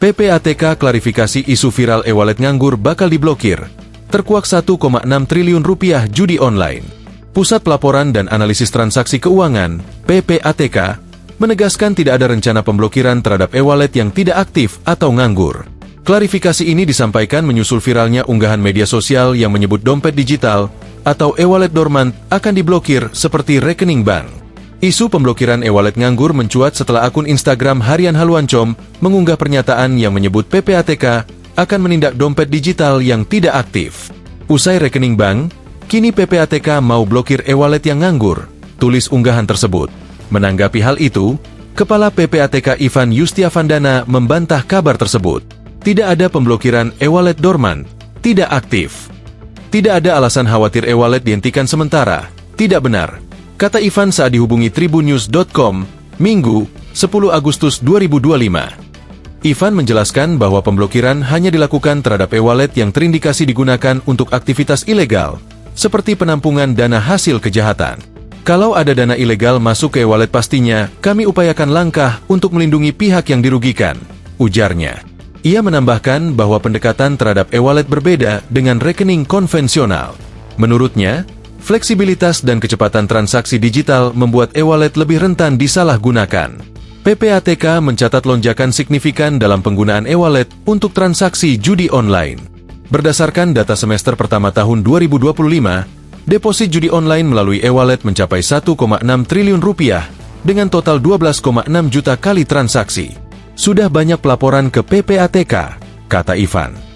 PPATK klarifikasi isu viral e-wallet nganggur bakal diblokir. Terkuak 1,6 triliun rupiah judi online. Pusat Pelaporan dan Analisis Transaksi Keuangan, PPATK, menegaskan tidak ada rencana pemblokiran terhadap e-wallet yang tidak aktif atau nganggur. Klarifikasi ini disampaikan menyusul viralnya unggahan media sosial yang menyebut dompet digital atau e-wallet dormant akan diblokir seperti rekening bank. Isu pemblokiran e-wallet nganggur mencuat setelah akun Instagram Harian Haluancom mengunggah pernyataan yang menyebut PPATK akan menindak dompet digital yang tidak aktif. Usai rekening bank, kini PPATK mau blokir e-wallet yang nganggur, tulis unggahan tersebut. Menanggapi hal itu, Kepala PPATK Ivan Yustiavandana membantah kabar tersebut. Tidak ada pemblokiran e-wallet dormant, tidak aktif. Tidak ada alasan khawatir e-wallet dihentikan sementara, tidak benar, kata Ivan saat dihubungi tribunnews.com, Minggu, 10 Agustus 2025. Ivan menjelaskan bahwa pemblokiran hanya dilakukan terhadap e-wallet yang terindikasi digunakan untuk aktivitas ilegal, seperti penampungan dana hasil kejahatan. Kalau ada dana ilegal masuk ke e-wallet pastinya, kami upayakan langkah untuk melindungi pihak yang dirugikan, ujarnya. Ia menambahkan bahwa pendekatan terhadap e-wallet berbeda dengan rekening konvensional. Menurutnya, fleksibilitas dan kecepatan transaksi digital membuat e-wallet lebih rentan disalahgunakan. PPATK mencatat lonjakan signifikan dalam penggunaan e-wallet untuk transaksi judi online. Berdasarkan data semester pertama tahun 2025, deposit judi online melalui e-wallet mencapai 1,6 triliun rupiah dengan total 12,6 juta kali transaksi. Sudah banyak pelaporan ke PPATK, kata Ivan.